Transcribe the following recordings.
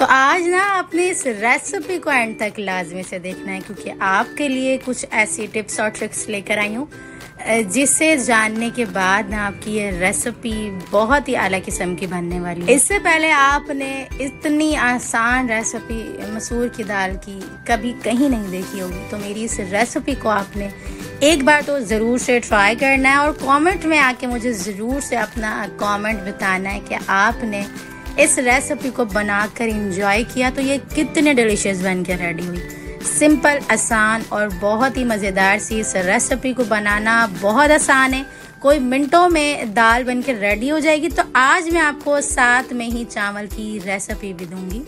तो आज ना अपनी इस रेसिपी को एंड तक लाजमी से देखना है, क्योंकि आपके लिए कुछ ऐसी टिप्स और ट्रिक्स लेकर आई हूँ जिसे जानने के बाद ना आपकी ये रेसिपी बहुत ही अलग किस्म की बनने वाली है। इससे पहले आपने इतनी आसान रेसिपी मसूर की दाल की कभी कहीं नहीं देखी होगी, तो मेरी इस रेसिपी को आपने एक बार तो ज़रूर से ट्राई करना है और कमेंट में आके मुझे ज़रूर से अपना कमेंट बताना है कि आपने इस रेसिपी को बनाकर एंजॉय किया तो ये कितने डिलीशियस बन के रेडी हुई। सिंपल, आसान और बहुत ही मज़ेदार सी इस रेसिपी को बनाना बहुत आसान है, कोई मिनटों में दाल बन के रेडी हो जाएगी। तो आज मैं आपको साथ में ही चावल की रेसिपी भी दूंगी,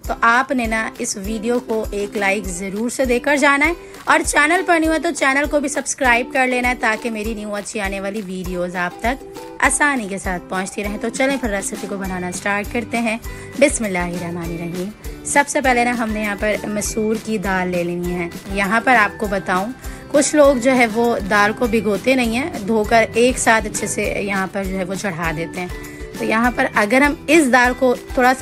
तो आपने ना इस वीडियो को एक लाइक ज़रूर से देकर जाना है और चैनल पर न्यू है तो चैनल को भी सब्सक्राइब कर लेना है, ताकि मेरी न्यू अच्छी आने वाली वीडियोस आप तक आसानी के साथ पहुंचती रहें। तो चलें फिर रेसिपी को बनाना स्टार्ट करते हैं। बिस्मिल्लाहिर्रहमानिर्रहीम। सबसे पहले ना हमने यहाँ पर मसूर की दाल ले लेनी है। यहाँ पर आपको बताऊँ, कुछ लोग जो है वो दाल को भिगोते नहीं हैं, धोकर एक साथ अच्छे से यहाँ पर जो है वो चढ़ा देते हैं। तो यहाँ पर अगर हम इस दाल को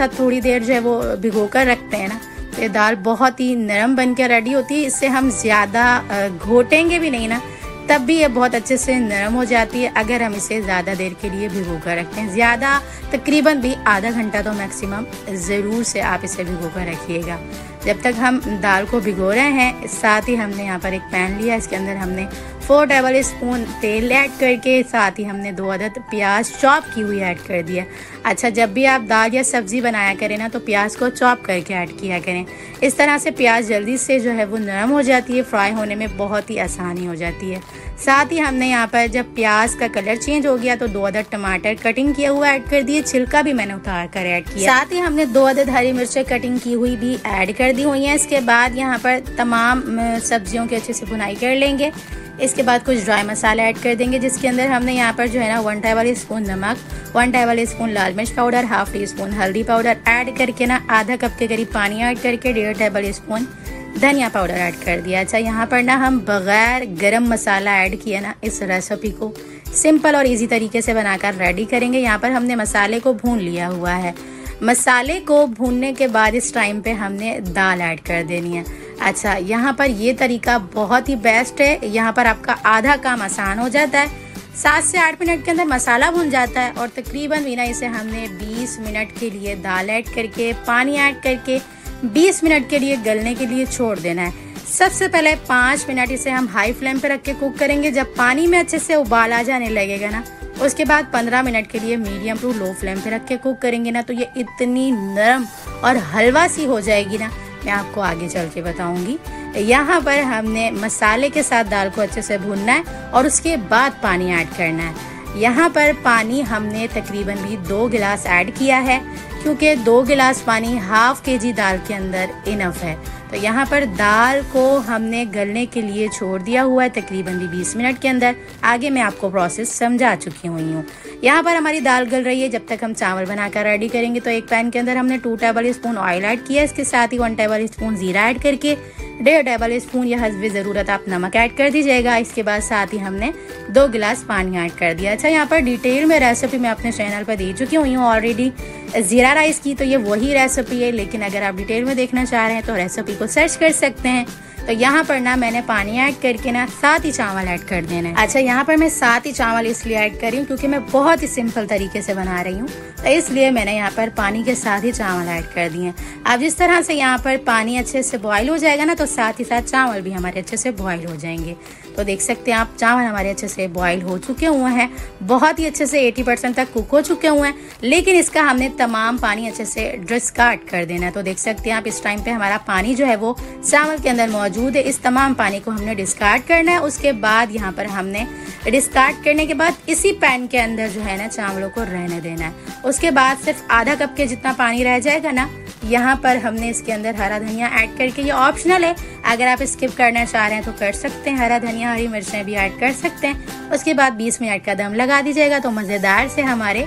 थोड़ी देर जो है वो भिगो कर रखते हैं ना, तो ये दाल बहुत ही नरम बन के रेडी होती है। इससे हम ज़्यादा घोटेंगे भी नहीं ना, तब भी ये बहुत अच्छे से नरम हो जाती है अगर हम इसे ज़्यादा देर के लिए भिगो कर रखते हैं। ज़्यादा तकरीबन भी आधा घंटा तो मैक्सिमम ज़रूर से आप इसे भिगो कर रखिएगा। जब तक हम दाल को भिगो रहे हैं, साथ ही हमने यहाँ पर एक पैन लिया, इसके अंदर हमने 4 टेबल स्पून तेल ऐड करके साथ ही हमने 2 अदद प्याज चॉप की हुई ऐड कर दिया। अच्छा, जब भी आप दाल या सब्ज़ी बनाया करें ना, तो प्याज को चॉप करके ऐड किया करें। इस तरह से प्याज जल्दी से जो है वो नरम हो जाती है, फ्राई होने में बहुत ही आसानी हो जाती है। साथ ही हमने यहाँ पर जब प्याज का कलर चेंज हो गया तो 2 अदद टमाटर कटिंग किया हुआ ऐड कर दिए, छिलका भी मैंने उतार कर ऐड किया। साथ ही हमने 2 अदद हरी मिर्चें कटिंग की हुई भी ऐड कर दी हुई हैं। इसके बाद यहाँ पर तमाम सब्जियों की अच्छे से भुनाई कर लेंगे। इसके बाद कुछ ड्राई मसाला ऐड कर देंगे, जिसके अंदर हमने यहाँ पर जो है ना 1 टेबल स्पून नमक, 1 टेबल स्पून लाल मिर्च पाउडर, हाफ टी स्पून हल्दी पाउडर ऐड करके ना आधा कप के करीब पानी ऐड करके 1.5 टेबल स्पून धनिया पाउडर ऐड कर दिया। अच्छा, यहाँ पर ना हम बगैर गरम मसाला ऐड किया ना इस रेसिपी को सिंपल और इजी तरीके से बनाकर रेडी करेंगे। यहाँ पर हमने मसाले को भून लिया हुआ है। मसाले को भूनने के बाद इस टाइम पे हमने दाल ऐड कर देनी है। अच्छा, यहाँ पर ये तरीका बहुत ही बेस्ट है, यहाँ पर आपका आधा काम आसान हो जाता है। 7 से 8 मिनट के अंदर मसाला भुन जाता है और तकरीबन भी ना इसे हमने 20 मिनट के लिए दाल ऐड करके पानी ऐड करके 20 मिनट के लिए गलने के लिए छोड़ देना है। सबसे पहले 5 मिनट इसे हम हाई फ्लेम पे रख के कुक करेंगे। जब पानी में अच्छे से उबाल आ जाने लगेगा ना, उसके बाद 15 मिनट के लिए मीडियम टू लो फ्लेम पे रख के कुक करेंगे ना, तो ये इतनी नरम और हलवा सी हो जाएगी ना, मैं आपको आगे चल के बताऊंगी। यहाँ पर हमने मसाले के साथ दाल को अच्छे से भूनना है और उसके बाद पानी ऐड करना है। यहाँ पर पानी हमने तकरीबन भी 2 गिलास ऐड किया है, क्योंकि 2 गिलास पानी हाफ केजी दाल के अंदर इनफ है। तो यहाँ पर दाल को हमने गलने के लिए छोड़ दिया हुआ है तकरीबन भी 20 मिनट के अंदर। आगे मैं आपको प्रोसेस समझा चुकी हुई हूँ। यहाँ पर हमारी दाल गल रही है, जब तक हम चावल बनाकर रेडी करेंगे। तो एक पैन के अंदर हमने 2 टेबल स्पून ऑयल ऐड किया, इसके साथ ही 1 टेबल स्पून जीरा ऐड करके 1.5 टेबल स्पून या हस्बे ज़रूरत आप नमक ऐड कर दीजिएगा। इसके बाद साथ ही हमने 2 गिलास पानी ऐड कर दिया। अच्छा, यहाँ पर डिटेल में रेसिपी मैं अपने चैनल पर दे चुकी हुई हूँ ऑलरेडी ज़ीरा राइस की, तो ये वही रेसिपी है, लेकिन अगर आप डिटेल में देखना चाह रहे हैं तो रेसिपी को सर्च कर सकते हैं। तो यहाँ पर ना मैंने पानी ऐड करके ना साथ ही चावल ऐड कर देना है। अच्छा, यहाँ पर मैं साथ ही चावल इसलिए ऐड कर रही हूँ क्योंकि मैं बहुत ही सिंपल तरीके से बना रही हूँ, तो इसलिए मैंने यहाँ पर पानी के साथ ही चावल ऐड कर दिए हैं। अब जिस तरह से यहाँ पर पानी अच्छे से बॉईल हो जाएगा ना, तो साथ ही साथ चावल भी हमारे अच्छे से बॉईल हो जाएंगे। तो देख सकते हैं आप, चावल हमारे अच्छे से बॉईल हो चुके हुए हैं, बहुत ही अच्छे से 80% तक कुक हो चुके हुए हैं, लेकिन इसका हमने तमाम पानी अच्छे से डिस्कार्ड कर देना है। तो देख सकते हैं आप, इस टाइम पे हमारा पानी जो है वो चावल के अंदर मौजूद है। इस तमाम पानी को हमने डिस्कार्ड करना है। उसके बाद यहाँ पर हमने डिस्कार्ड करने के बाद इसी पैन के अंदर जो है ना चावलों को रहने देना है। उसके बाद सिर्फ आधा कप के जितना पानी रह जाएगा ना, यहाँ पर हमने इसके अंदर हरा धनिया ऐड करके, ये ऑप्शनल है, अगर आप स्किप करना चाह रहे हैं तो कर सकते हैं, हरा धनिया हरी मिर्चें भी ऐड कर सकते हैं। उसके बाद 20 मिनट का दम लगा दीजिएगा। तो मज़ेदार से हमारे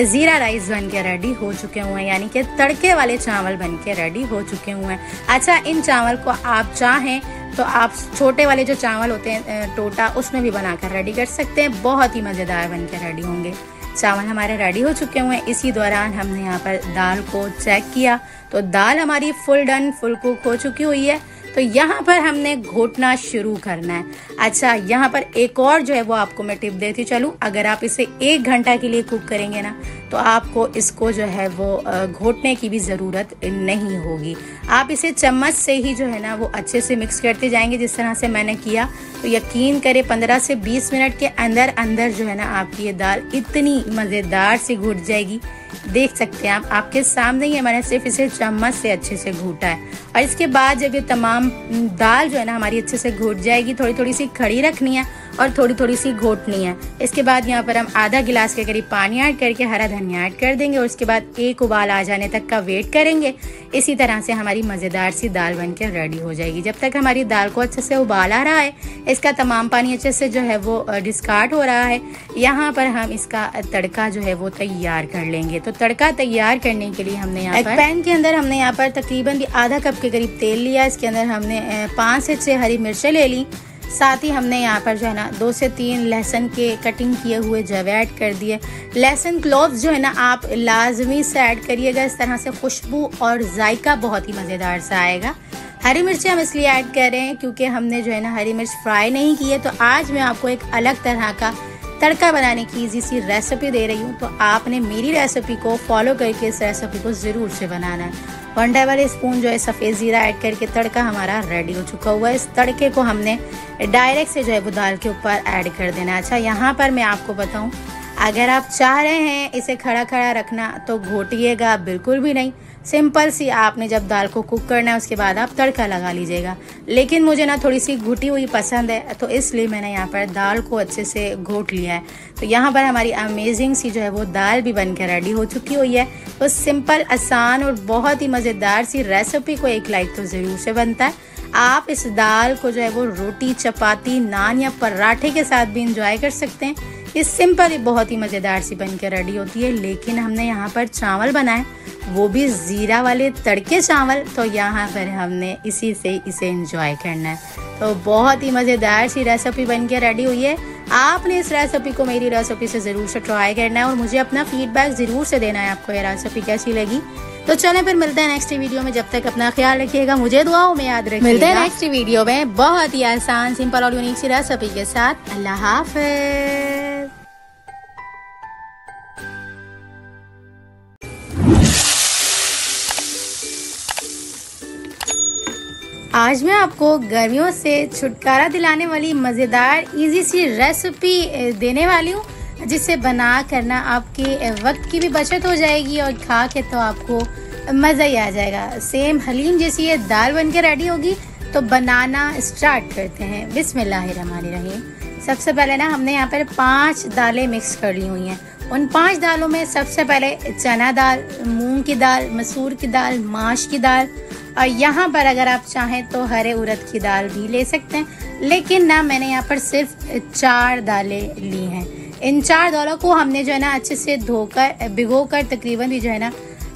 ज़ीरा राइस बन के रेडी हो चुके हुए हैं, यानी कि तड़के वाले चावल बन के रेडी हो चुके हुए हैं। अच्छा, इन चावल को आप चाहें तो आप छोटे वाले जो चावल होते हैं टोटा, उसमें भी बनाकर रेडी कर सकते हैं, बहुत ही मज़ेदार बन के रेडी होंगे। चावल हमारे रेडी हो चुके हुए हैं। इसी दौरान हमने यहाँ पर दाल को चेक किया तो दाल हमारी फुल डन, फुल कुक हो चुकी हुई है। तो यहाँ पर हमने घोटना शुरू करना है। अच्छा, यहाँ पर एक और जो है वो आपको मैं टिप देती चलूँ, अगर आप इसे 1 घंटा के लिए कुक करेंगे ना तो आपको इसको जो है वो घोटने की भी ज़रूरत नहीं होगी। आप इसे चम्मच से ही जो है ना वो अच्छे से मिक्स करते जाएंगे, जिस तरह से मैंने किया। तो यकीन करें 15 से 20 मिनट के अंदर अंदर जो है ना आपकी ये दाल इतनी मज़ेदार सी घुट जाएगी। देख सकते हैं आप, आपके सामने ही मैंने सिर्फ इसे चम्मच से अच्छे से घूटा है। और इसके बाद जब ये तमाम दाल जो है ना हमारी अच्छे से घुट जाएगी, थोड़ी थोड़ी सी खड़ी रखनी है और थोड़ी थोड़ी सी घोटनी है। इसके बाद यहाँ पर हम आधा गिलास के करीब पानी ऐड करके हरा धनिया ऐड कर देंगे और उसके बाद एक उबाल आ जाने तक का वेट करेंगे। इसी तरह से हमारी मज़ेदार सी दाल बनकर रेडी हो जाएगी। जब तक हमारी दाल को अच्छे से उबाल आ रहा है, इसका तमाम पानी अच्छे से जो है वो डिस्कार्ड हो रहा है, यहाँ पर हम इसका तड़का जो है वो तैयार कर लेंगे। तो तड़का तैयार करने के लिए हमने यहाँ पर पैन के अंदर हमने यहाँ पर तकरीबन आधा कप के करीब तेल लिया। इसके अंदर हमने 5 से 6 हरी मिर्चें ले ली। साथ ही हमने यहाँ पर जो है ना 2 से 3 लहसुन के कटिंग किए हुए जवे ऐड कर दिए। लहसुन क्लोव्स जो है ना आप लाजमी से ऐड करिएगा, इस तरह से खुशबू और जायका बहुत ही मज़ेदार सा आएगा। हरी मिर्चें हम इसलिए ऐड कर रहे हैं क्योंकि हमने जो है ना हरी मिर्च फ्राई नहीं की है। तो आज मैं आपको एक अलग तरह का तड़का बनाने की इजी सी रेसिपी दे रही हूँ। तो आपने मेरी रेसिपी को फॉलो करके इस रेसिपी को ज़रूर से बनाना है। 1 टेबल स्पून जो है सफ़ेद ज़ीरा ऐड करके तड़का हमारा रेडी हो चुका हुआ है। इस तड़के को हमने डायरेक्ट से जो है वो दाल के ऊपर ऐड कर देना है। अच्छा, यहाँ पर मैं आपको बताऊँ, अगर आप चाह रहे हैं इसे खड़ा खड़ा रखना तो घोटिएगा बिल्कुल भी नहीं। सिंपल सी आपने जब दाल को कुक करना है उसके बाद आप तड़का लगा लीजिएगा। लेकिन मुझे ना थोड़ी सी घुटी हुई पसंद है, तो इसलिए मैंने यहाँ पर दाल को अच्छे से घोट लिया है। तो यहाँ पर हमारी अमेजिंग सी जो है वो दाल भी बन के रेडी हो चुकी हुई है। तो सिंपल, आसान और बहुत ही मज़ेदार सी रेसिपी को एक लाइक तो ज़रूर से बनता है। आप इस दाल को जो है वो रोटी, चपाती, नान या पराठे के साथ भी इंजॉय कर सकते हैं। ये सिंपल ही बहुत ही मज़ेदार सी बन के रेडी होती है। लेकिन हमने यहाँ पर चावल बनाए, वो भी ज़ीरा वाले तड़के चावल। तो यहाँ पर हमने इसी से इसे एंजॉय करना है। तो बहुत ही मज़ेदार सी रेसिपी बन के रेडी हुई है। आपने इस रेसिपी को मेरी रेसिपी से ज़रूर से ट्राई करना है और मुझे अपना फीडबैक ज़रूर से देना है आपको ये रेसिपी कैसी लगी। तो चलें फिर मिलते हैं नेक्स्ट वीडियो में। जब तक अपना ख्याल रखिएगा, मुझे दुआओं में याद रखिएगा। मिलते हैं नेक्स्ट वीडियो में बहुत ही आसान, सिंपल और यूनिक सी रेसिपी के साथ। अल्लाह हाफ़िज़। आज मैं आपको गर्मियों से छुटकारा दिलाने वाली मज़ेदार इजी सी रेसिपी देने वाली हूँ, जिसे बना करना आपके वक्त की भी बचत हो जाएगी और खा के तो आपको मज़ा ही आ जाएगा। सेम हलीम जैसी ये दाल बन के रेडी होगी। तो बनाना स्टार्ट करते हैं। बिस्मिल्लाहिर्रहमानिर्रहीम। सबसे पहले ना हमने यहाँ पर 5 दालें मिक्स कर ली हुई हैं। उन 5 दालों में सबसे पहले चना दाल, मूंग की दाल, मसूर की दाल, माश की दाल और यहाँ पर अगर आप चाहें तो हरे उड़द की दाल भी ले सकते हैं। लेकिन ना मैंने यहाँ पर सिर्फ 4 दालें ली हैं। इन 4 दालों को हमने जो है ना अच्छे से धोकर भिगोकर तकरीबन भी जो है ना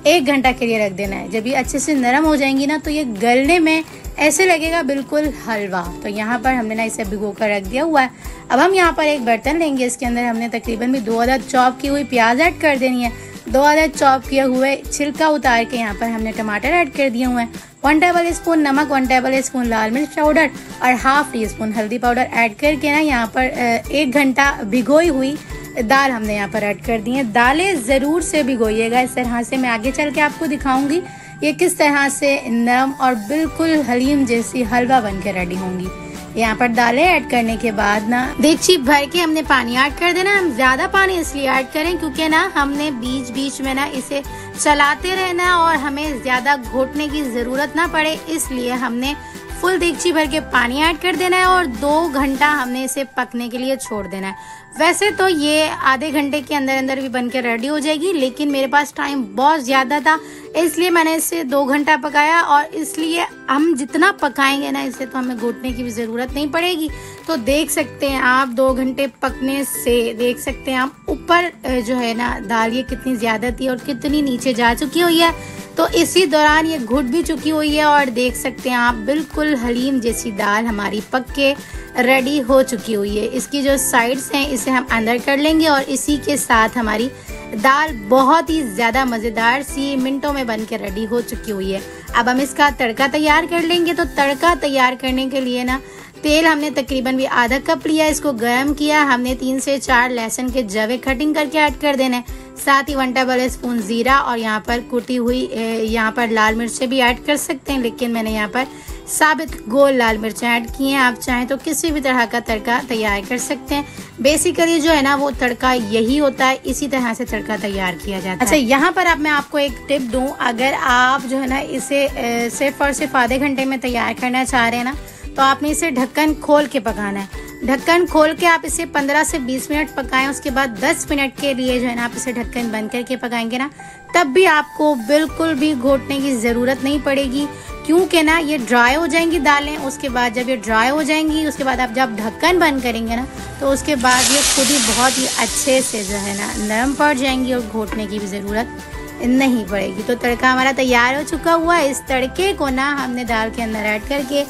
1 घंटा के लिए रख देना है। जब ये अच्छे से नरम हो जाएंगी ना तो ये गलने में ऐसे लगेगा बिल्कुल हलवा। तो यहाँ पर हमने ना इसे भिगो कर रख दिया हुआ है। अब हम यहाँ पर एक बर्तन लेंगे, इसके अंदर हमने तकरीबन भी 2 अदद चॉप की हुई प्याज ऐड कर देनी है। 2 अदद चॉप किए हुए छिलका उतार के यहाँ पर हमने टमाटर ऐड कर दिए हुए हैं। 1 टेबल स्पून नमक, 1 टेबल स्पून लाल मिर्च पाउडर और ½ टीस्पून हल्दी पाउडर ऐड करके ना यहाँ पर 1 घंटा भिगोई हुई दाल हमने यहाँ पर ऐड कर दी है। दालें ज़रूर से भिगोइएगा, इस तरह से मैं आगे चल के आपको दिखाऊंगी ये किस तरह से नरम और बिल्कुल हलीम जैसी हलवा बन के रेडी होंगी। यहाँ पर दालें ऐड करने के बाद ना देगची भर के हमने पानी ऐड कर देना। हम ज्यादा पानी इसलिए ऐड करें क्योंकि ना हमने बीच बीच में ना इसे चलाते रहना और हमें ज्यादा घोटने की जरूरत ना पड़े, इसलिए हमने फुल देगची भर के पानी ऐड कर देना है और 2 घंटा हमने इसे पकने के लिए छोड़ देना है। वैसे तो ये आधे घंटे के अंदर अंदर भी बनकर रेडी हो जाएगी, लेकिन मेरे पास टाइम बहुत ज़्यादा था इसलिए मैंने इसे 2 घंटा पकाया। और इसलिए हम जितना पकाएंगे ना इसे तो हमें घोटने की भी ज़रूरत नहीं पड़ेगी। तो देख सकते हैं आप 2 घंटे पकने से देख सकते हैं आप ऊपर जो है ना दाल ये कितनी ज़्यादा थी और कितनी नीचे जा चुकी हुई है। तो इसी दौरान ये घुट भी चुकी हुई है और देख सकते हैं आप बिल्कुल हलीम जैसी दाल हमारी पक के रेडी हो चुकी हुई है। इसकी जो साइड्स हैं इसे हम अंदर कर लेंगे और इसी के साथ हमारी दाल बहुत ही ज़्यादा मज़ेदार सी मिनटों में बन के रेडी हो चुकी हुई है। अब हम इसका तड़का तैयार कर लेंगे। तो तड़का तैयार करने के लिए ना तेल हमने तकरीबन भी आधा कप लिया, इसको गर्म किया। हमने 3 से 4 लहसुन के जवे कटिंग करके ऐड कर देना है। साथ ही 1 टेबल स्पून ज़ीरा और यहाँ पर कुटी हुई यहाँ पर लाल मिर्चें भी ऐड कर सकते हैं, लेकिन मैंने यहाँ पर साबित गोल लाल मिर्चें ऐड की हैं। आप चाहें तो किसी भी तरह का तड़का तैयार कर सकते हैं। बेसिकली जो है ना वो तड़का यही होता है, इसी तरह से तड़का तैयार किया जाता है। अच्छा, यहाँ पर अब मैं आपको एक टिप दूँ, अगर आप जो है ना इसे सिर्फ और सिर्फ आधे घंटे में तैयार करना चाह रहे हैं ना, तो आपने इसे ढक्कन खोल के पकाना है। ढक्कन खोल के आप इसे 15 से 20 मिनट पकाएं। उसके बाद 10 मिनट के लिए जो है ना आप इसे ढक्कन बंद करके पकाएंगे ना, तब भी आपको बिल्कुल भी घोटने की ज़रूरत नहीं पड़ेगी, क्योंकि ना ये ड्राई हो जाएंगी दालें। उसके बाद जब ये ड्राई हो जाएंगी, उसके बाद आप जब ढक्कन बंद करेंगे ना, तो उसके बाद ये खुद ही बहुत ही अच्छे से जो है ना नरम पड़ जाएंगी और घोटने की भी ज़रूरत नहीं पड़ेगी। तो तड़का हमारा तैयार हो चुका हुआ है। इस तड़के को ना हमने दाल के अंदर ऐड करके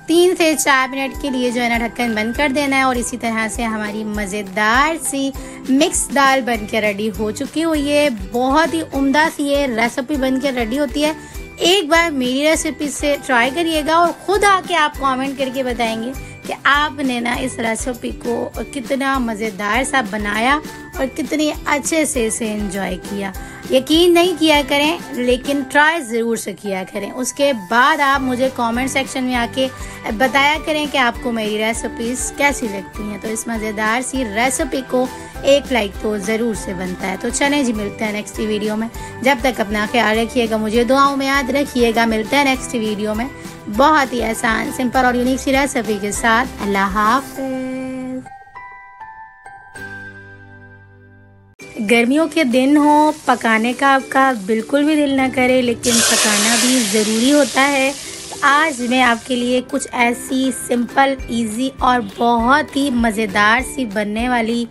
3 से 4 मिनट के लिए जो है ना ढक्कन बंद कर देना है और इसी तरह से हमारी मज़ेदार सी मिक्स दाल बन के रेडी हो चुकी हुई है। बहुत ही उम्दा सी ये रेसिपी बन के रेडी होती है। एक बार मेरी रेसिपी से ट्राई करिएगा और ख़ुद आके आप कमेंट करके बताएंगे कि आपने ना इस रेसिपी को कितना मज़ेदार सा बनाया और कितने अच्छे से इसे एंजॉय किया। यकीन नहीं किया करें, लेकिन ट्राई ज़रूर से किया करें। उसके बाद आप मुझे कमेंट सेक्शन में आके बताया करें कि आपको मेरी रेसिपीज़ कैसी लगती हैं। तो इस मज़ेदार सी रेसिपी को एक लाइक तो ज़रूर से बनता है। तो चलें जी, मिलते हैं नेक्स्ट वीडियो में। जब तक अपना ख्याल रखिएगा, मुझे दुआओं में याद रखिएगा। मिलते हैं नेक्स्ट वीडियो में बहुत ही आसान, सिंपल और यूनिक सी रेसिपी के साथ। अल्लाह हाफ़िज़। गर्मियों के दिन हो, पकाने का आपका बिल्कुल भी दिल ना करे, लेकिन पकाना भी ज़रूरी होता है। तो आज मैं आपके लिए कुछ ऐसी सिंपल, इजी और बहुत ही मज़ेदार सी बनने वाली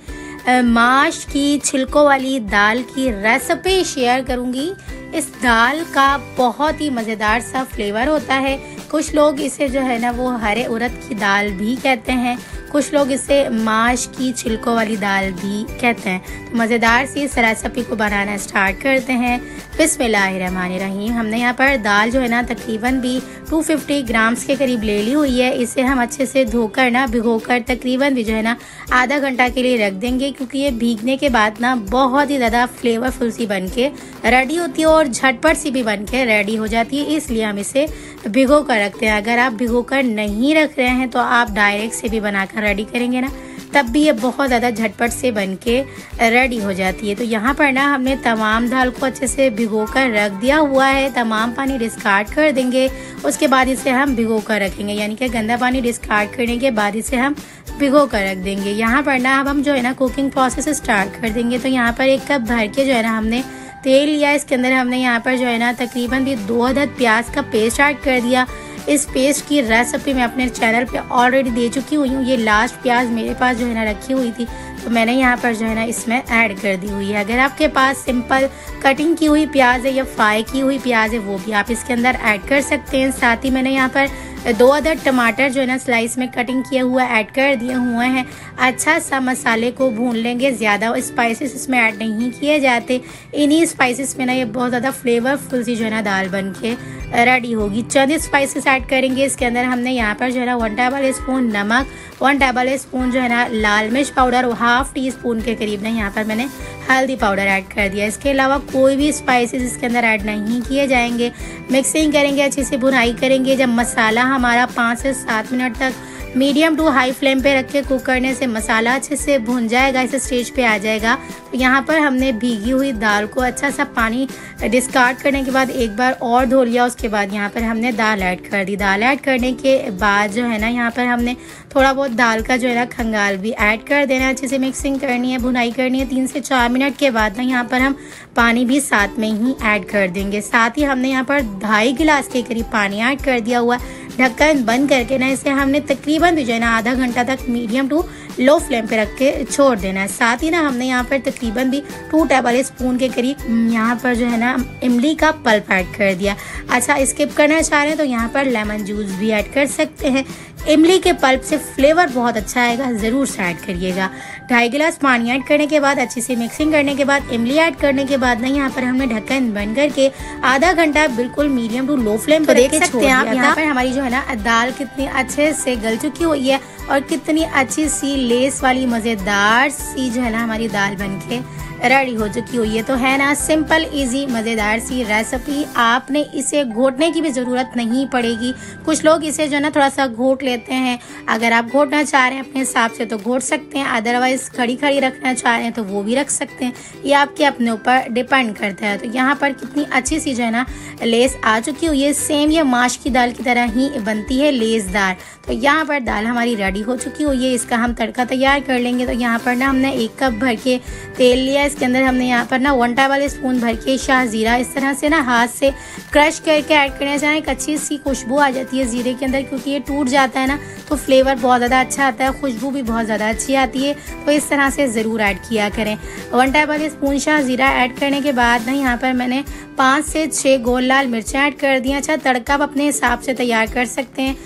माश की छिलकों वाली दाल की रेसिपी शेयर करूंगी। इस दाल का बहुत ही मज़ेदार सा फ्लेवर होता है। कुछ लोग इसे जो है ना वो हरे उड़द की दाल भी कहते हैं, कुछ लोग इसे माश की छिलकों वाली दाल भी कहते हैं। तो मज़ेदार सी इस रेसिपी को बनाना स्टार्ट करते हैं। बिस्मिल्लाहिर्रहमानिर्रहीम। हमने यहाँ पर दाल जो है ना तकरीबन भी 250 ग्राम्स के करीब ले ली हुई है। इसे हम अच्छे से धोकर ना भिगोकर तकरीबन भी जो है ना आधा घंटा के लिए रख देंगे, क्योंकि ये भीगने के बाद ना बहुत ही ज़्यादा फ्लेवरफुल सी बन के रेडी होती है और झटपट सी भी बन के रेडी हो जाती है। इसलिए हम इसे भिगो कर रखते हैं। अगर आप भिगो कर नहीं रख रहे हैं तो आप डायरेक्ट से भी बनाकर रेडी करेंगे ना, तब भी ये बहुत ज़्यादा झटपट से बन के रेडी हो जाती है। तो यहाँ पर ना हमने तमाम दाल को अच्छे से भिगो कर रख दिया हुआ है। तमाम पानी डिस्कार्ड कर देंगे, उसके बाद इसे हम भिगो कर रखेंगे, यानी कि गंदा पानी डिस्कार्ड करने के बाद इसे हम भिगो कर रख देंगे। यहाँ पर ना अब हम जो है ना कुकिंग प्रोसेस स्टार्ट कर देंगे। तो यहाँ पर 1 कप भर के जो है ना हमने तेल लिया। इसके अंदर हमने यहाँ पर जो है ना तकरीबन भी 2 अदद प्याज का पेस्ट ऐड कर दिया। इस पेस्ट की रेसिपी मैं अपने चैनल पे ऑलरेडी दे चुकी हुई हूँ। ये लास्ट प्याज मेरे पास जो है ना रखी हुई थी, तो मैंने यहाँ पर जो है ना इसमें ऐड कर दी हुई है। अगर आपके पास सिंपल कटिंग की हुई प्याज है या फ्राई की हुई प्याज है, वो भी आप इसके अंदर ऐड कर सकते हैं। साथ ही मैंने यहाँ पर 2 अदद टमाटर जो है ना स्लाइस में कटिंग किया हुआ ऐड कर दिए हुए हैं। अच्छा सा मसाले को भून लेंगे, ज़्यादा स्पाइसेस इसमें ऐड नहीं किए जाते। इन्हीं स्पाइसेस में ना ये बहुत ज़्यादा फ्लेवरफुल सी जो है ना दाल बन के रेडी होगी। चंद स्पाइसेस ऐड करेंगे इसके अंदर। हमने यहाँ पर जो है ना 1 टेबल स्पून नमक, 1 टेबल स्पून जो है ना लाल मिर्च पाउडर, हाफ टी स्पून के करीब ना यहाँ पर मैंने हल्दी पाउडर ऐड कर दिया। इसके अलावा कोई भी स्पाइसेस इसके अंदर ऐड नहीं किए जाएंगे। मिक्सिंग करेंगे, अच्छे से भुनाई करेंगे। जब मसाला हमारा 5 से 7 मिनट तक मीडियम टू हाई फ्लेम पे रख के कुक करने से मसाला अच्छे से भुन जाएगा, इस स्टेज पे आ जाएगा। तो यहाँ पर हमने भीगी हुई दाल को अच्छा सा पानी डिस्कार्ड करने के बाद एक बार और धो लिया। उसके बाद यहाँ पर हमने दाल ऐड कर दी। दाल ऐड करने के बाद जो है ना यहाँ पर हमने थोड़ा बहुत दाल का जो है ना खंगाल भी ऐड कर देना। अच्छे से मिक्सिंग करनी है, भुनाई करनी है। 3 से 4 मिनट के बाद ना यहाँ पर हम पानी भी साथ में ही ऐड कर देंगे। साथ ही हमने यहाँ पर 2.5 गिलास के करीब पानी ऐड कर दिया हुआ। ढक्कन बंद करके ना इसे हमने तकरीबन भी जो है ना आधा घंटा तक मीडियम टू लो फ्लेम पे रख के छोड़ देना है। साथ ही ना हमने यहाँ पर तकरीबन भी 2 टेबल स्पून के करीब यहाँ पर जो है ना इमली का पल्प ऐड कर दिया। अच्छा, स्किप करना चाह रहे हैं तो यहाँ पर लेमन जूस भी ऐड कर सकते हैं। इमली के पल्प से फ्लेवर बहुत अच्छा आएगा, ज़रूर से ऐड करिएगा। 2.5 गिलास पानी ऐड करने के बाद अच्छी से मिक्सिंग करने के बाद इमली ऐड करने के बाद ना यहाँ पर हमने ढक्कन बंद करके आधा घंटा बिल्कुल मीडियम टू लो फ्लेम पर देख सकते हैं आप यहाँ पर हमारी जो है ना दाल कितनी अच्छे से गल चुकी हुई है और कितनी अच्छी सी लेस वाली मज़ेदार सी जो है ना हमारी दाल बनके रेडी हो चुकी हुई है। तो है ना सिंपल इजी मज़ेदार सी रेसिपी, आपने इसे घोटने की भी ज़रूरत नहीं पड़ेगी। कुछ लोग इसे जो है ना थोड़ा सा घोट लेते हैं, अगर आप घोटना चाह रहे हैं अपने हिसाब से तो घोट सकते हैं, अदरवाइज खड़ी खड़ी रखना चाह रहे हैं तो वो भी रख सकते हैं, ये आपके अपने ऊपर डिपेंड करता है। तो यहाँ पर कितनी अच्छी सी जो है ना लेस आ चुकी हुई है, सेम ये माश की दाल की तरह ही बनती है लेसदार। तो यहाँ पर दाल हमारी रेडी हो चुकी हुई है, इसका हम तड़का तैयार कर लेंगे। तो यहाँ पर ना हमने 1 कप भर के तेल लिया, इसके अंदर हमने यहाँ पर ना 1 टेबल स्पून भर के शाह ज़ीरा इस तरह से ना हाथ से क्रश करके ऐड करना चाहिए। एक अच्छी सी खुशबू आ जाती है ज़ीरे के अंदर, क्योंकि ये टूट जाता है ना तो फ्लेवर बहुत ज़्यादा अच्छा आता है, खुशबू भी बहुत ज़्यादा अच्छी आती है। तो इस तरह से ज़रूर ऐड किया करें। 1 टेबल स्पून शाह ज़ीरा ऐड करने के बाद ना यहाँ पर मैंने 5 से 6 गोल लाल मिर्चें ऐड कर दी। अच्छा, तड़का आप अपने हिसाब से तैयार कर सकते हैं,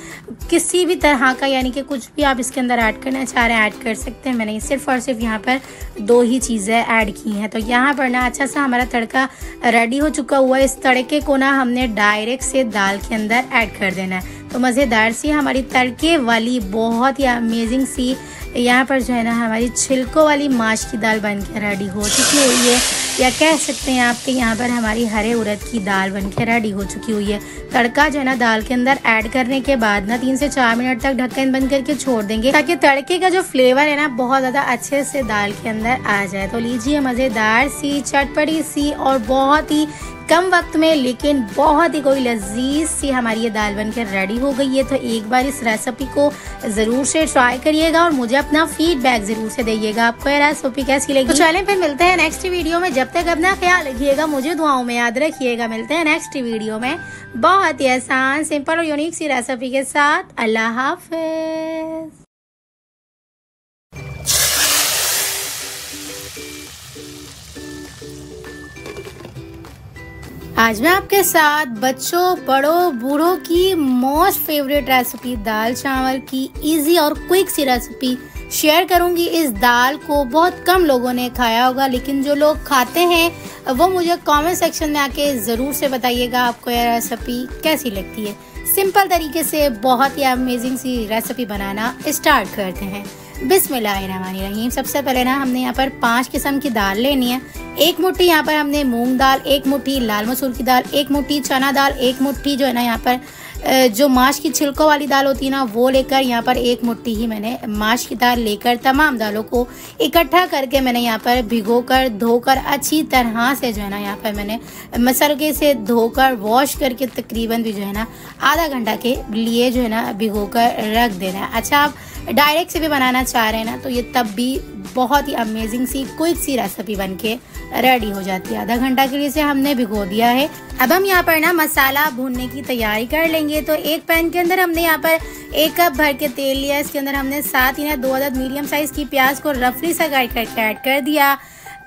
किसी भी तरह का, यानी कि कुछ भी आप इसके अंदर ऐड करना चाह रहे हैं ऐड कर सकते हैं। मैंने सिर्फ और सिर्फ यहाँ पर 2 ही चीज़ें ऐड की हैं। तो यहाँ पर ना अच्छा सा हमारा तड़का रेडी हो चुका हुआ है। इस तड़के को ना हमने डायरेक्ट से दाल के अंदर ऐड कर देना है। तो मज़ेदार सी हमारी तड़के वाली बहुत ही अमेजिंग सी यहाँ पर जो है ना हमारी छिलकों वाली माश की दाल बन के रेडी हो चुकी हुई है, या कह सकते हैं आपके यहाँ पर हमारी हरे उड़द की दाल बन के रेडी हो चुकी हुई है। तड़का जो है ना दाल के अंदर ऐड करने के बाद ना 3 से 4 मिनट तक ढक्कन बंद करके छोड़ देंगे, ताकि तड़के का जो फ्लेवर है ना बहुत ज़्यादा अच्छे से दाल के अंदर आ जाए। तो लीजिए मज़ेदार सी चटपटी सी और बहुत ही कम वक्त में लेकिन बहुत ही कोई लजीज सी हमारी ये दाल बनकर रेडी हो गई है। तो एक बार इस रेसिपी को ज़रूर से ट्राई करिएगा और मुझे अपना फीडबैक ज़रूर से दीजिएगा, आपको ये रेसिपी कैसी लगी। तो चलें फिर मिलते हैं नेक्स्ट वीडियो में, जब तक अपना ख्याल रखिएगा, मुझे दुआओं में याद रखिएगा। मिलते हैं नेक्स्ट वीडियो में बहुत ही आसान, सिंपल और यूनिक सी रेसिपी के साथ। अल्लाह हाफिज। आज मैं आपके साथ बच्चों बड़ों बूढ़ों की मोस्ट फेवरेट रेसिपी दाल चावल की इजी और क्विक सी रेसिपी शेयर करूंगी। इस दाल को बहुत कम लोगों ने खाया होगा, लेकिन जो लोग खाते हैं वो मुझे कमेंट सेक्शन में आके ज़रूर से बताइएगा आपको यह रेसिपी कैसी लगती है। सिंपल तरीके से बहुत ही अमेजिंग सी रेसिपी बनाना स्टार्ट करते हैं। बिस्मिल्लाहिर्रहमानिर्रहीम। सबसे पहले ना हमने यहाँ पर 5 किस्म की दाल लेनी है। 1 मुट्ठी यहाँ पर हमने मूंग दाल, 1 मुट्ठी लाल मसूर की दाल, 1 मुट्ठी चना दाल, 1 मुट्ठी जो है ना यहाँ पर जो माश की छिलकों वाली दाल होती है ना वो लेकर, यहाँ पर 1 मुट्ठी ही मैंने माश की दाल लेकर तमाम दालों को इकट्ठा करके मैंने यहाँ पर भिगोकर धोकर अच्छी तरह से जो है ना यहाँ पर मैंने मसाले से धोकर वॉश करके तकरीबन भी जो है ना आधा घंटा के लिए जो है ना भिगोकर रख देना है। अच्छा, आप डायरेक्ट से भी बनाना चाह रहे हैं ना तो ये तब भी बहुत ही अमेजिंग सी क्विक सी रेसिपी बनके रेडी हो जाती है। आधा घंटा के लिए इसे हमने भिगो दिया है। अब हम यहाँ पर ना मसाला भूनने की तैयारी कर लेंगे। तो एक पैन के अंदर हमने यहाँ पर 1 कप भर के तेल लिया, इसके अंदर हमने साथ ही ना 2 अदद मीडियम साइज की प्याज को रफली सा काट करके ऐड कर दिया।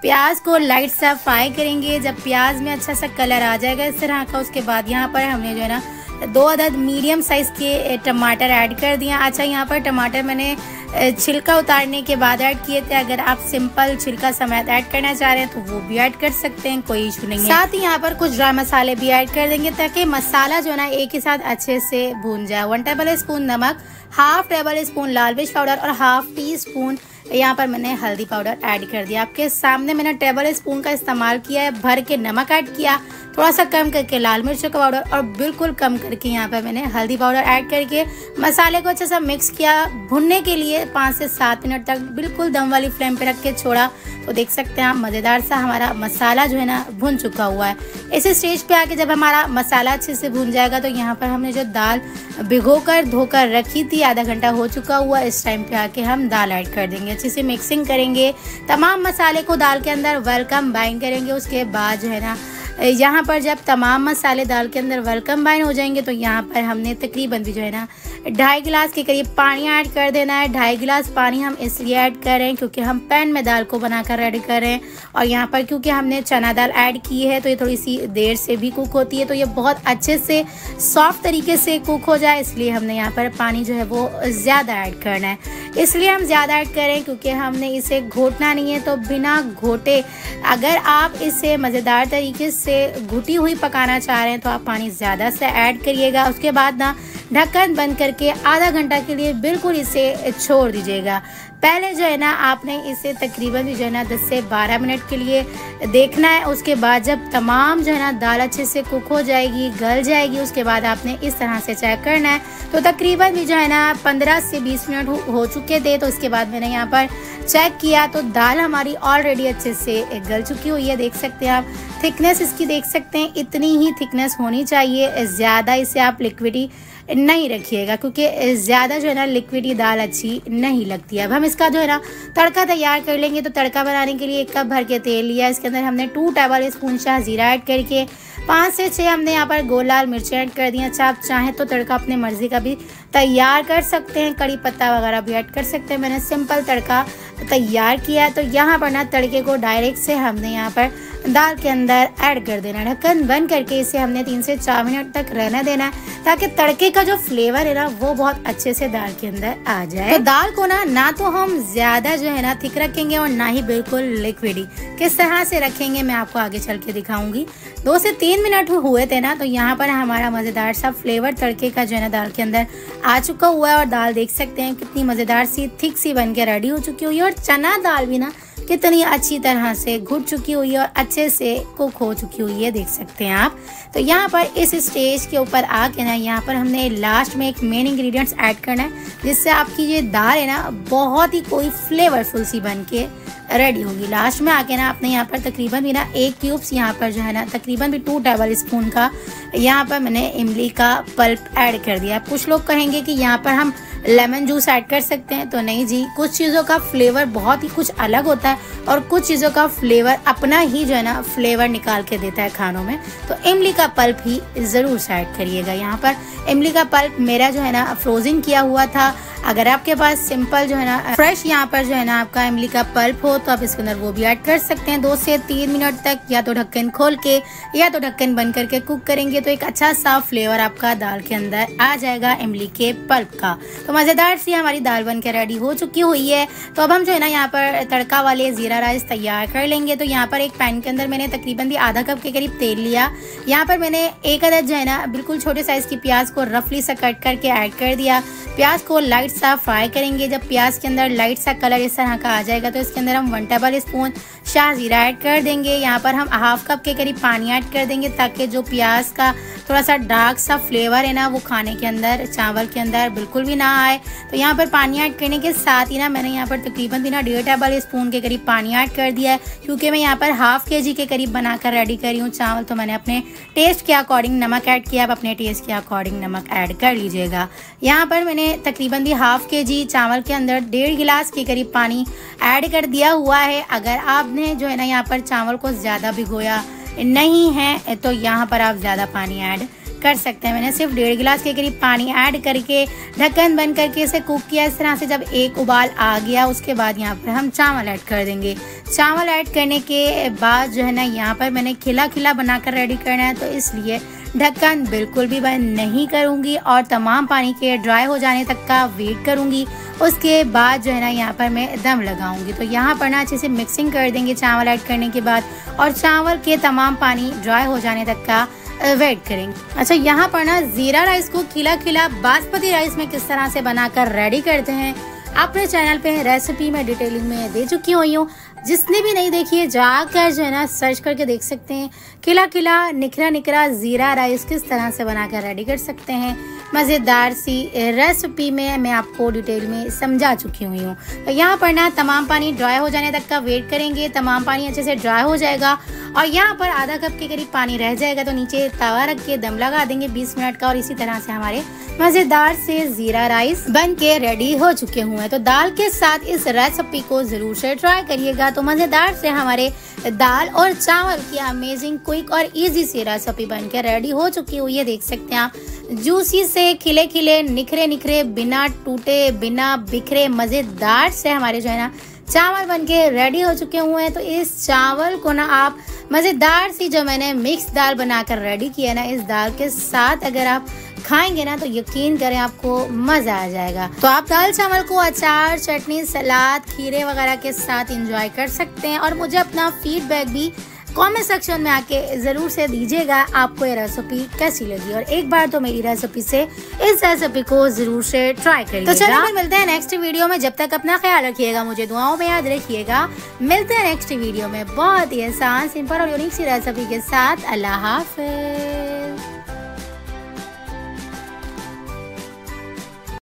प्याज को लाइट सा फ्राई करेंगे। जब प्याज में अच्छा सा कलर आ जाएगा इस तरह का, उसके बाद यहाँ पर हमने जो है ना 2 अदद मीडियम साइज के टमाटर ऐड कर दिया। अच्छा, यहाँ पर टमाटर मैंने छिलका उतारने के बाद ऐड किए थे। अगर आप सिंपल छिलका समेत ऐड करना चाह रहे हैं तो वो भी ऐड कर सकते हैं, कोई इशू नहीं है। साथ ही यहाँ पर कुछ ड्राई मसाले भी ऐड कर देंगे ताकि मसाला जो है ना एक ही साथ अच्छे से भून जाए। 1 टेबल स्पून नमक, 1/2 टेबल स्पून लाल मिर्च पाउडर और 1/2 टी-स्पून यहाँ पर मैंने हल्दी पाउडर ऐड कर दिया। आपके सामने मैंने टेबल स्पून का इस्तेमाल किया है, भर के नमक ऐड किया, थोड़ा सा कम करके लाल मिर्च का पाउडर और बिल्कुल कम करके यहाँ पर मैंने हल्दी पाउडर ऐड करके मसाले को अच्छे से मिक्स किया। भुनने के लिए 5 से 7 मिनट तक बिल्कुल दम वाली फ्लेम पे रख के छोड़ा। तो देख सकते हैं आप मज़ेदार सा हमारा मसाला जो है ना भुन चुका हुआ है। इस स्टेज पे आके जब हमारा मसाला अच्छे से भुन जाएगा तो यहाँ पर हमने जो दाल भिगोकर धोकर रखी थी, आधा घंटा हो चुका हुआ, इस टाइम पे आके हम दाल ऐड कर देंगे। अच्छे से मिक्सिंग करेंगे, तमाम मसाले को दाल के अंदर वेलकम बाइंड करेंगे। उसके बाद जो है ना यहाँ पर जब तमाम मसाले दाल के अंदर वेल कंबाइन हो जाएंगे तो यहाँ पर हमने तकरीबन भी जो है ना 2.5 गिलास के करीब पानी ऐड कर देना है। 2.5 गिलास पानी हम इसलिए ऐड कर रहे हैं क्योंकि हम पैन में दाल को बनाकर रेडी कर रहे हैं, और यहाँ पर क्योंकि हमने चना दाल ऐड की है तो ये थोड़ी सी देर से भी कुक होती है, तो ये बहुत अच्छे से सॉफ्ट तरीके से कुक हो जाए, इसलिए हमने यहाँ पर पानी जो है वो ज़्यादा ऐड करना है। इसलिए हम ज़्यादा ऐड करें क्योंकि हमने इसे घोटना नहीं है, तो बिना घोटे अगर आप इसे मज़ेदार तरीके से घुटी हुई पकाना चाह रहे हैं तो आप पानी ज़्यादा से ऐड करिएगा। उसके बाद ना ढक्कन बंद करके आधा घंटा के लिए बिल्कुल इसे छोड़ दीजिएगा। पहले जो है ना आपने इसे तकरीबन जो है ना 10 से 12 मिनट के लिए देखना है। उसके बाद जब तमाम जो है ना दाल अच्छे से कुक हो जाएगी, गल जाएगी, उसके बाद आपने इस तरह से चेक करना है। तो तकरीबन भी जो है ना 15 से 20 मिनट हो चुके थे। तो इसके बाद मैंने यहाँ पर चेक किया तो दाल हमारी ऑलरेडी अच्छे से गल चुकी हुई है। देख सकते हैं आप, थिकनेस इसकी देख सकते हैं, इतनी ही थिकनेस होनी चाहिए। ज़्यादा इसे आप लिक्विडी नहीं रखिएगा क्योंकि ज़्यादा जो है ना लिक्विडी दाल अच्छी नहीं लगती है। अब हम इसका जो है ना तड़का तैयार कर लेंगे। तो तड़का बनाने के लिए 1 कप भर के तेल लिया, इसके अंदर हमने 2 टेबल स्पून शाह जीरा ऐड करके 5 से 6 हमने यहाँ पर गोल लाल मिर्ची ऐड कर दिया। अच्छा, आप चाहें तो तड़का अपने मर्जी का भी तैयार कर सकते हैं, कड़ी पत्ता वगैरह भी ऐड कर सकते हैं। मैंने सिंपल तड़का तैयार किया है। तो यहाँ पर ना तड़के को डायरेक्ट से हमने यहाँ पर दाल के अंदर ऐड कर देना है। ढक्कन बंद करके इसे हमने 3 से 4 मिनट तक रहने देना है ताकि तड़के का जो फ्लेवर है ना वो बहुत अच्छे से दाल के अंदर आ जाए। तो दाल को ना तो हम ज्यादा जो है ना थिक रखेंगे और ना ही बिल्कुल लिक्विडी। किस तरह से रखेंगे मैं आपको आगे चल के दिखाऊंगी। 2 से 3 मिनट हुए थे ना, तो यहाँ पर हमारा मजेदार सा फ्लेवर तड़के का जो है ना दाल के अंदर आ चुका हुआ है, और दाल देख सकते हैं कितनी मजेदार सी थिक सी बन के रेडी हो चुकी हुई है, और चना दाल भी ना कितनी अच्छी तरह से घुट चुकी हुई है और अच्छे से कुक हो चुकी हुई है, देख सकते हैं आप। तो यहाँ पर इस स्टेज के ऊपर आके ना यहाँ पर हमने लास्ट में एक मेन इंग्रेडिएंट्स ऐड करना है, जिससे आपकी ये दाल है ना बहुत ही कोई फ्लेवरफुल सी बन के रेडी होगी। लास्ट में आके ना आपने यहाँ पर तकरीबन भी ना 1 क्यूब्स यहाँ पर जो है ना तकरीबन भी 2 टेबल स्पून का यहाँ पर मैंने इमली का पल्प ऐड कर दिया। कुछ लोग कहेंगे कि यहाँ पर हम लेमन जूस ऐड कर सकते हैं, तो नहीं जी, कुछ चीज़ों का फ्लेवर बहुत ही कुछ अलग होता है और कुछ चीज़ों का फ्लेवर अपना ही जो है ना फ्लेवर निकाल के देता है खानों में। तो इमली का पल्प ही ज़रूर से ऐड करिएगा। यहाँ पर इमली का पल्प मेरा जो है ना फ्रोजन किया हुआ था। अगर आपके पास सिंपल जो है ना फ्रेश यहाँ पर जो है ना आपका इमली का पल्प हो तो आप इसके अंदर वो भी ऐड कर सकते हैं। 2 से 3 मिनट तक या तो ढक्कन खोल के या तो ढक्कन बंद करके कुक करेंगे तो एक अच्छा सा फ्लेवर आपका दाल के अंदर आ जाएगा इमली के पल्प का। तो मज़ेदार सी हमारी दाल बन के रेडी हो चुकी हुई है। तो अब हम जो है ना यहाँ पर तड़का वाले ज़ीरा राइस तैयार कर लेंगे। तो यहाँ पर एक पैन के अंदर मैंने तकरीबन भी आधा कप के करीब तेल लिया। यहाँ पर मैंने 1 अदद जो है ना बिल्कुल छोटे साइज़ की प्याज को रफली सा कट करके ऐड कर दिया। प्याज को लाइट सा फ्राई करेंगे। जब प्याज के अंदर लाइट सा कलर इस तरह का आ जाएगा तो इसके अंदर हम 1 टेबल स्पून शाह जीरा ऐड कर देंगे। यहाँ पर हम ½ कप के करीब पानी ऐड कर देंगे ताकि जो प्याज का थोड़ा सा डार्क सा फ्लेवर है ना वो खाने के अंदर, चावल के अंदर बिल्कुल भी ना आए। तो यहाँ पर पानी ऐड करने के साथ ही ना मैंने यहाँ पर तकरीबन 1.5 टेबल स्पून के करीब पानी ऐड कर दिया है, क्योंकि मैं यहाँ पर ½ kg के करीब बनाकर रेडी कर रही हूँ चावल। तो मैंने अपने टेस्ट के अकॉर्डिंग नमक ऐड किया। आप अपने टेस्ट के अकॉर्डिंग नमक ऐड कर लीजिएगा। यहाँ पर मैंने तकरीबन भी ½ kg चावल के अंदर 1.5 गिलास के करीब पानी ऐड कर दिया हुआ है। अगर आपने जो है ना यहाँ पर चावल को ज़्यादा भिगोया नहीं है तो यहाँ पर आप ज़्यादा पानी ऐड कर सकते हैं। मैंने सिर्फ 1.5 गिलास के करीब पानी ऐड करके ढक्कन बंद करके इसे कुक किया। इस तरह से जब एक उबाल आ गया उसके बाद यहाँ पर हम चावल ऐड कर देंगे। चावल ऐड करने के बाद जो है ना यहाँ पर मैंने खिला खिला बनाकर रेडी करना है, तो इसलिए ढक्कन बिल्कुल भी बंद नहीं करूँगी और तमाम पानी के ड्राई हो जाने तक का वेट करूँगी। उसके बाद जो है ना यहाँ पर मैं दम लगाऊंगी। तो यहाँ पर ना अच्छे से मिक्सिंग कर देंगे चावल ऐड करने के बाद, और चावल के तमाम पानी ड्राई हो जाने तक का वेट करेंगे। अच्छा, यहाँ पर ना जीरा राइस को खिला खिला बासमती राइस में किस तरह से बनाकर रेडी करते हैं अपने चैनल पे रेसिपी में डिटेलिंग में दे चुकी हुई हूँ। जिसने भी नहीं देखी है जाकर जो है ना सर्च करके देख सकते हैं। खिला खिला निखरा निखरा जीरा राइस किस तरह से बनाकर रेडी कर सकते हैं मज़ेदार सी रेसिपी में मैं आपको डिटेल में समझा चुकी हुई हूँ। तो यहाँ पर ना तमाम पानी ड्राई हो जाने तक का वेट करेंगे। तमाम पानी अच्छे से ड्राई हो जाएगा और यहाँ पर आधा कप के करीब पानी रह जाएगा तो नीचे तवा रख के दम लगा देंगे 20 मिनट का। और इसी तरह से हमारे मजेदार से जीरा राइस बन के रेडी हो चुके हुए हैं। तो दाल के साथ इस रेसिपी को जरूर से ट्राई करिएगा। तो मजेदार से हमारे दाल और चावल की अमेजिंग क्विक और इजी सी रेसिपी बन के रेडी हो चुकी हुई है। देख सकते हैं आप, जूसी से खिले खिले निखरे निखरे बिना टूटे बिना बिखरे मजेदार से हमारे जो है ना चावल बनके रेडी हो चुके हुए हैं। तो इस चावल को ना आप मजेदार सी जो मैंने मिक्स दाल बनाकर रेडी किया ना, इस दाल के साथ अगर आप खाएंगे ना तो यकीन करें आपको मजा आ जाएगा। तो आप दाल चावल को अचार, चटनी, सलाद, खीरे वगैरह के साथ एंजॉय कर सकते हैं। और मुझे अपना फीडबैक भी कमेंट सेक्शन में आके जरूर से दीजिएगा आपको ये रेसिपी कैसी लगी। और एक बार तो मेरी रेसिपी से इस रेसिपी को जरूर से ट्राई करिएगा। तो चलिए फिर मिलते हैं नेक्स्ट वीडियो में। जब तक अपना ख्याल रखिएगा, मुझे दुआओं में याद रखिएगा। मिलते हैं नेक्स्ट वीडियो में बहुत ही आसान, सिंपल और यूनिक सी रेसिपी के साथ। अल्लाह हाफिज।